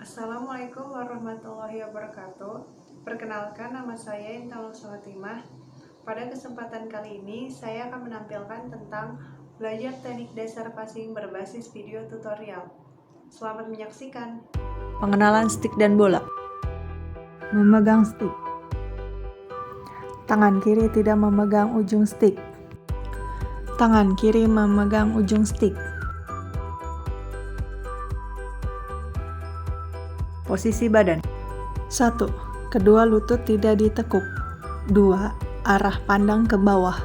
Assalamualaikum warahmatullahi wabarakatuh. Perkenalkan, nama saya Intan Nursawatimah. Pada kesempatan kali ini, saya akan menampilkan tentang belajar teknik dasar passing berbasis video tutorial. Selamat menyaksikan. Pengenalan stick dan bola. Memegang stick. Tangan kiri tidak memegang ujung stick. Tangan kiri memegang ujung stick. Posisi badan. 1. Kedua lutut tidak ditekuk. 2. Arah pandang ke bawah.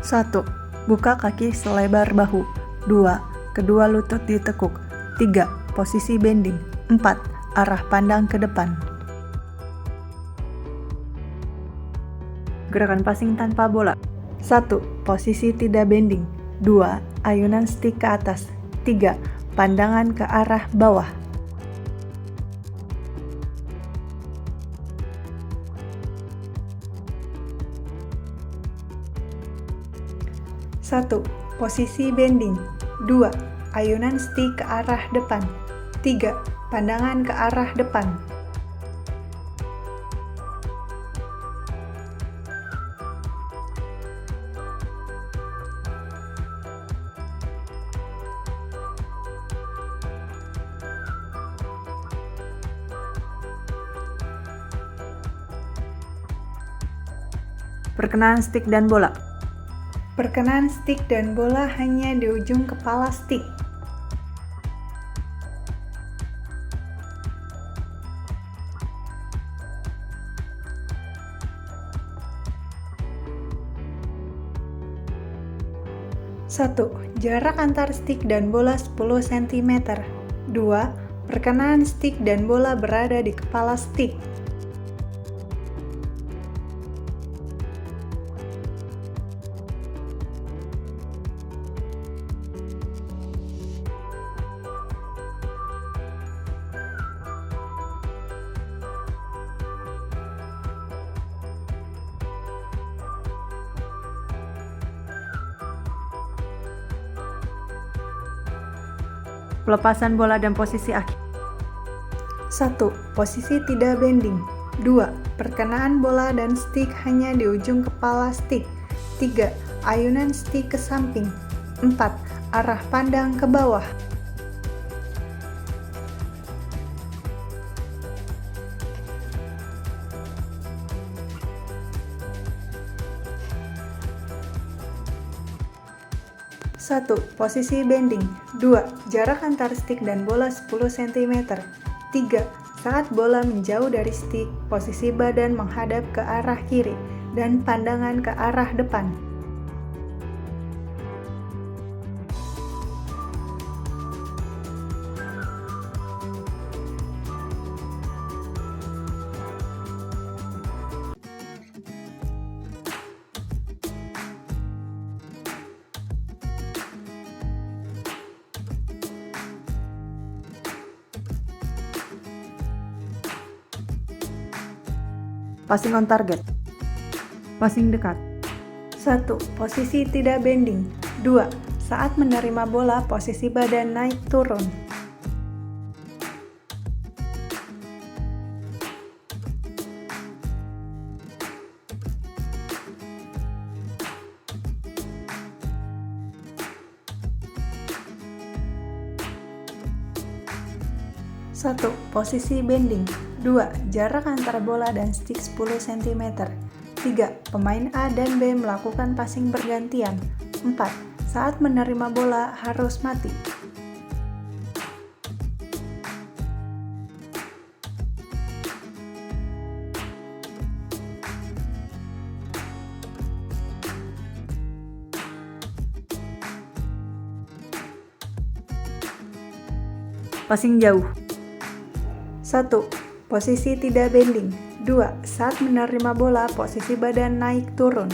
1. Buka kaki selebar bahu. 2. Kedua lutut ditekuk. 3. Posisi bending. 4. Arah pandang ke depan. Gerakan passing tanpa bola. 1. Posisi tidak bending. 2. Ayunan stick ke atas. 3. Pandangan ke arah bawah. 1. Posisi bending. 2. Ayunan stick ke arah depan. 3. Pandangan ke arah depan. Perkenalan stick dan bola. Perkenalan stick dan bola hanya di ujung kepala stick. Satu, jarak antar stick dan bola 10 cm. 2. Perkenalan stick dan bola berada di kepala stick. Pelepasan bola dan posisi akhir. 1. Posisi tidak bending. 2. Perkenaan bola dan stick hanya di ujung kepala stick. 3. Ayunan stick ke samping. 4. Arah pandang ke bawah. Satu, posisi bending. 2. Jarak antar stick dan bola 10 cm. 3. Saat bola menjauh dari stick, posisi badan menghadap ke arah kiri dan pandangan ke arah depan. Passing on target. Passing dekat. 1. Posisi tidak bending. 2. Saat menerima bola, posisi badan naik turun. Satu, posisi bending. 2. Jarak antara bola dan stick 10 cm. 3. Pemain A dan B melakukan passing bergantian. 4. Saat menerima bola harus mati. Passing jauh. 1. Posisi tidak bending. 2. Saat menerima bola, posisi badan naik turun.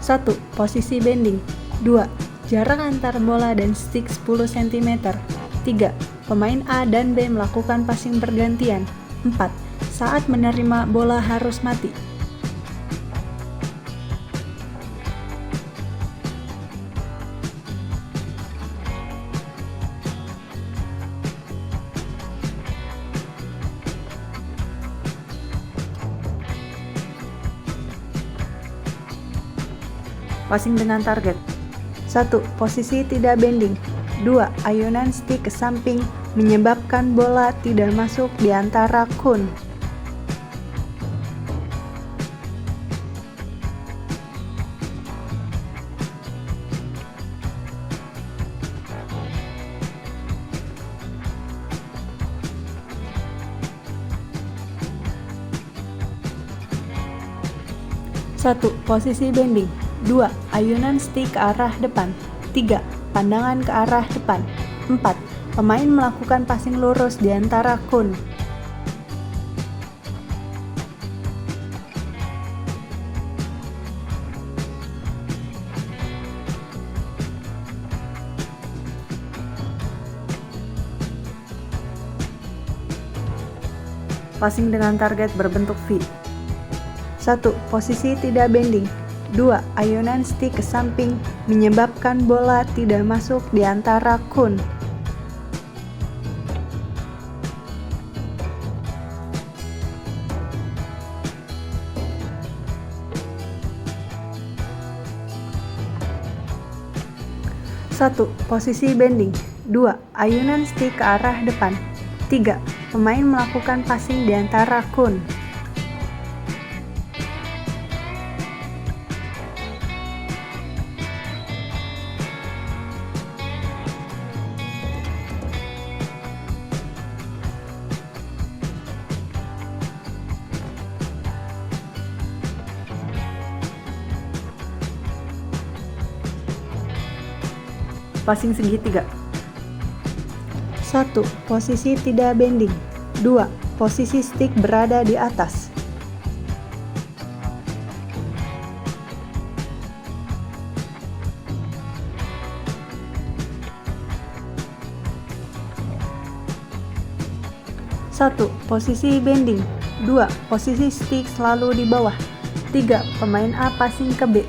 Satu, posisi bending. 2. Jarak antar bola dan stick 10 cm. 3. Pemain A dan B melakukan passing bergantian. 4. Saat menerima bola harus mati. Passing dengan target. 1. Posisi tidak bending. 2. Ayunan stick ke samping menyebabkan bola tidak masuk di antara kun. Satu. Posisi bending. 2. Ayunan stick ke arah depan. 3. Pandangan ke arah depan. 4. Pemain melakukan passing lurus di antara kun. Passing dengan target berbentuk V. 1. Posisi tidak bending. 2. Ayunan stick ke samping menyebabkan bola tidak masuk di antara kun. Satu. Posisi bending. 2. Ayunan stick ke arah depan. 3. Pemain melakukan passing di antara kun. Passing segitiga. 1. Posisi tidak bending. 2. Posisi stick berada di atas. Satu. Posisi bending. 2. Posisi stick selalu di bawah. 3. Pemain A passing ke B.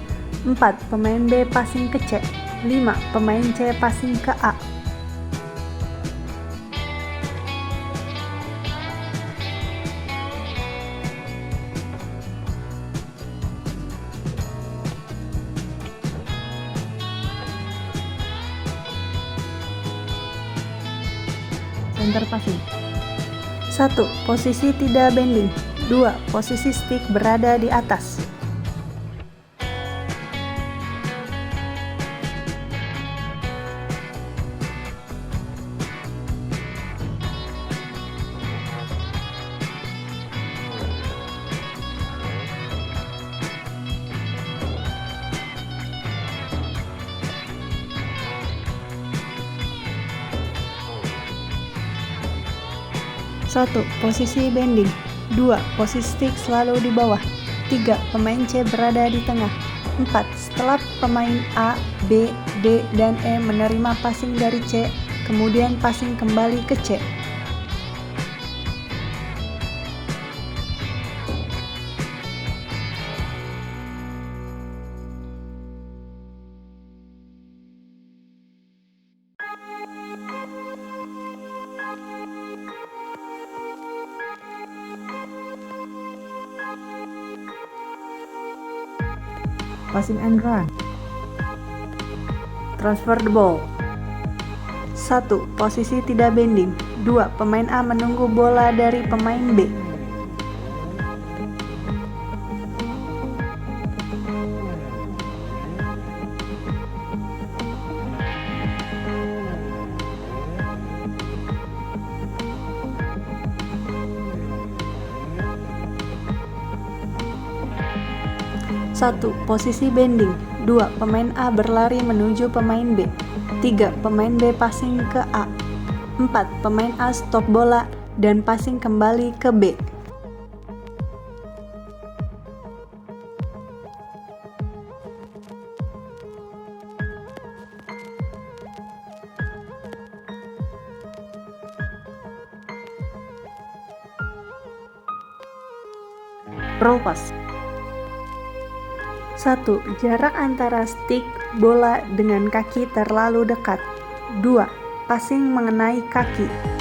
4. Pemain B passing ke C. 5. Pemain C passing ke A. Center passing. 1. Posisi tidak bending. 2. Posisi stick berada di atas. 1. Posisi bending. 2. Posisi stick selalu di bawah. 3. Pemain C berada di tengah. 4. Setelah pemain A, B, D, dan E menerima passing dari C, kemudian passing kembali ke C. Passing and run. Transfer the ball. 1. Posisi tidak bending. 2. Pemain A menunggu bola dari pemain B. 1. Posisi bending. 2. Pemain A berlari menuju pemain B. 3. Pemain B passing ke A. 4. Pemain A stop bola dan passing kembali ke B. Roll pass. 1. Jarak antara stick bola dengan kaki terlalu dekat. 2. Passing mengenai kaki.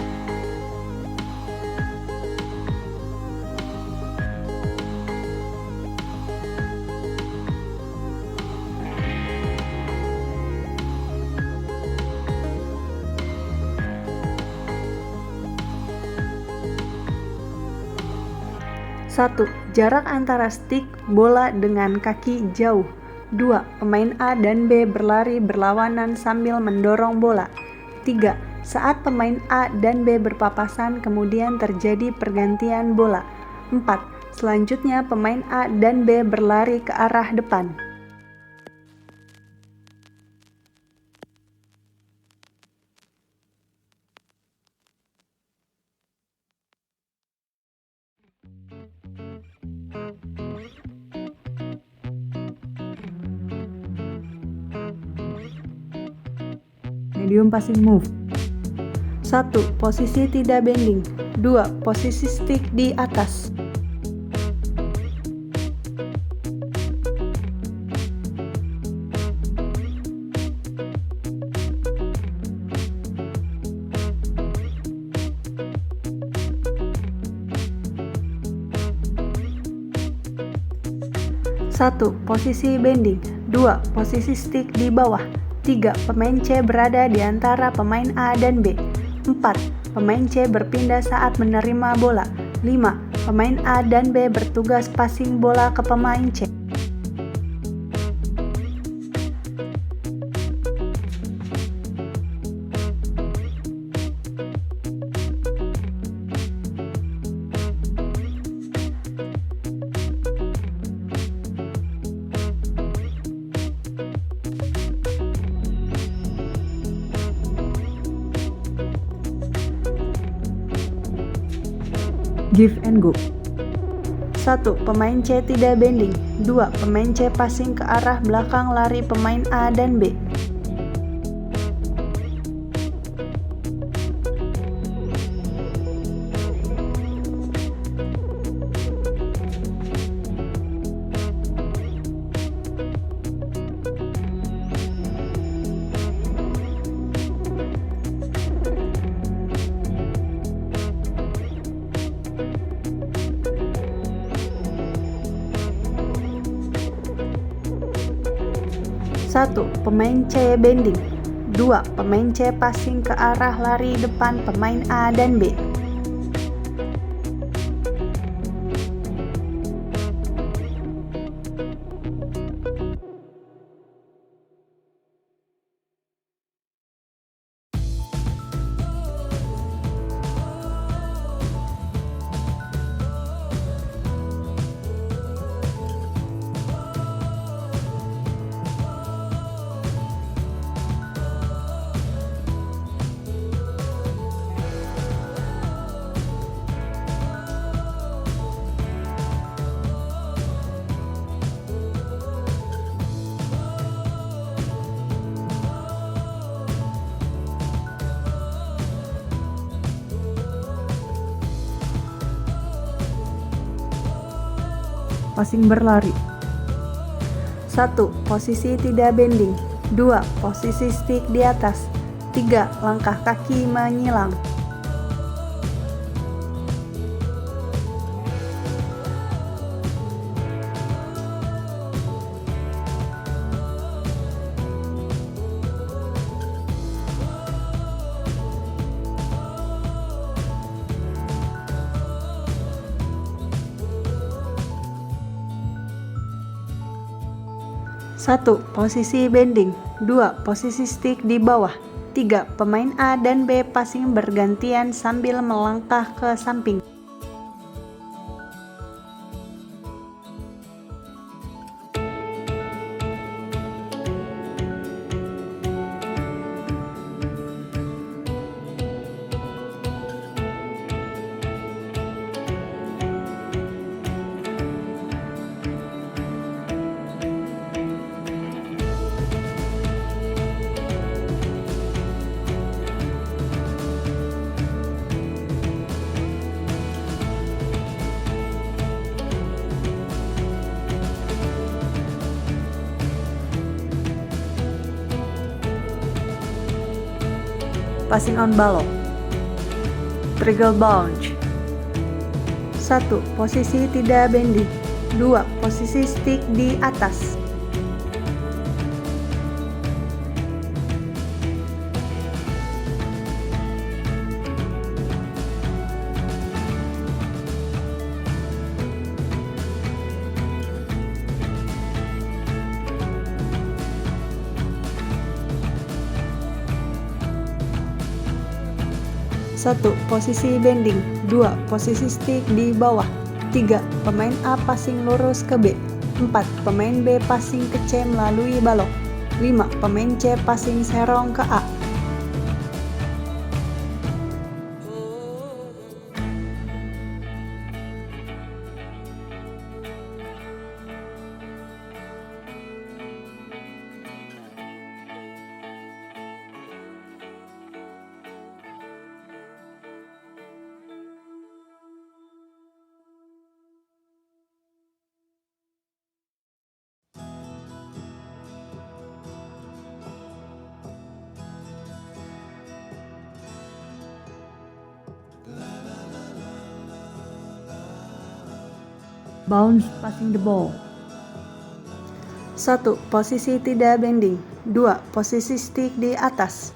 Satu, jarak antara stick bola dengan kaki jauh. 2. Pemain A dan B berlari berlawanan sambil mendorong bola. 3. Saat pemain A dan B berpapasan kemudian terjadi pergantian bola. 4. Selanjutnya pemain A dan B berlari ke arah depan. Medium passing move. 1. Posisi tidak bending. 2. Posisi stick di atas. Satu, posisi bending. 2. Posisi stick di bawah. 3. Pemain C berada di antara pemain A dan B. 4. Pemain C berpindah saat menerima bola. 5. Pemain A dan B bertugas passing bola ke pemain C. Give and go. 1. Pemain C tidak bending. 2. Pemain C passing ke arah belakang lari pemain A dan B. Satu, pemain C bending. 2. Pemain C passing ke arah lari depan pemain A dan B. Passing berlari. 1. Posisi tidak bending. 2. Posisi stick di atas. 3. Langkah kaki menyilang. Satu, posisi bending. 2. Posisi stick di bawah. 3. Pemain A dan B passing bergantian sambil melangkah ke samping. Passing on ball. Triangle bounce. 1. Posisi tidak bending. 2. Posisi stick di atas. 1. Posisi bending. 2. Posisi stick di bawah. 3. Pemain A passing lurus ke B. 4. Pemain B passing ke C melalui balok. 5. Pemain C passing serong ke A. Bounce passing the ball. 1. Posisi tidak bending. 2. Posisi stick di atas.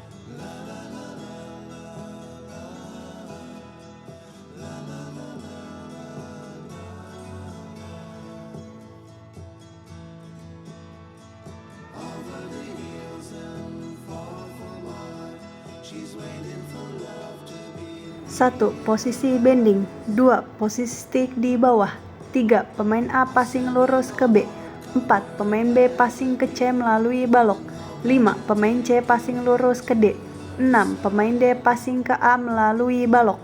1. Posisi bending. 2. Posisi stick di bawah. 3. Pemain A passing lurus ke B. 4. Pemain B passing ke C melalui balok. 5. Pemain C passing lurus ke D. 6. Pemain D passing ke A melalui balok.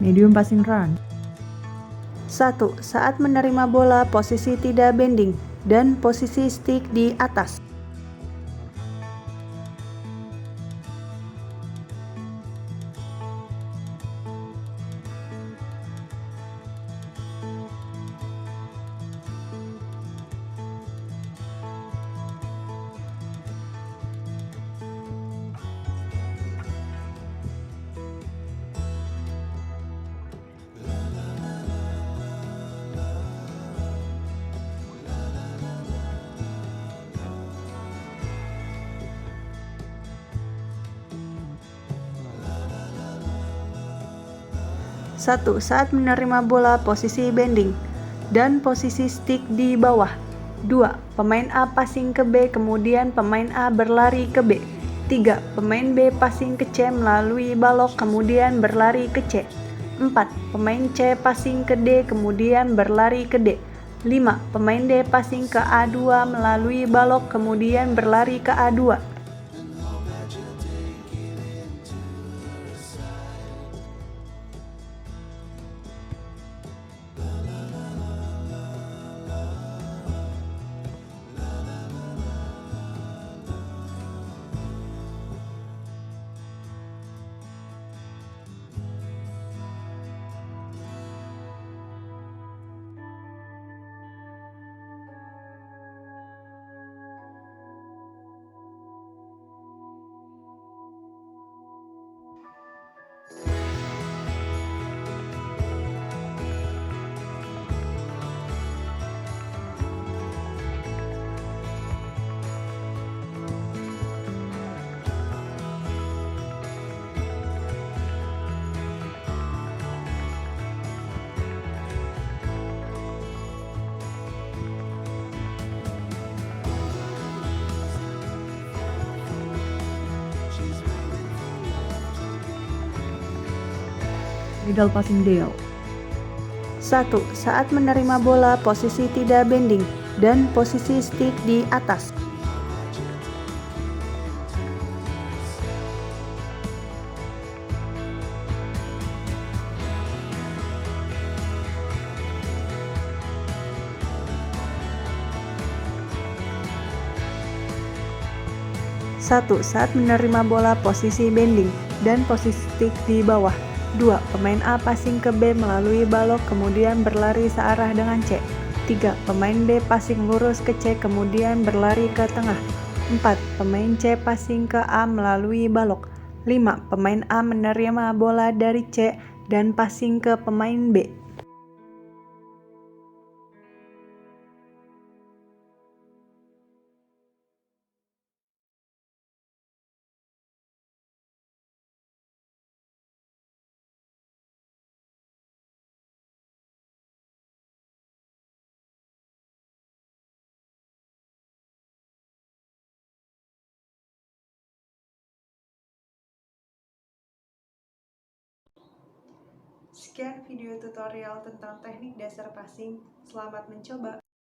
Medium passing run. 1. Saat menerima bola, posisi tidak bending dan posisi stick di atas. 1. Saat menerima bola, posisi bending dan posisi stick di bawah. 2. Pemain A passing ke B, kemudian pemain A berlari ke B. 3. Pemain B passing ke C melalui balok, kemudian berlari ke C. 4. Pemain C passing ke D, kemudian berlari ke D. 5. Pemain D passing ke A2 melalui balok, kemudian berlari ke A2. Middle passing deal. 1. Saat menerima bola, posisi tidak bending dan posisi stick di atas. 2. 1. Saat menerima bola posisi bending dan posisi stick di bawah. 2. Pemain A passing ke B melalui balok kemudian berlari searah dengan C. 3. Pemain B passing lurus ke C kemudian berlari ke tengah. 4. Pemain C passing ke A melalui balok. 5. Pemain A menerima bola dari C dan passing ke pemain B. Sekian video tutorial tentang teknik dasar passing. Selamat mencoba!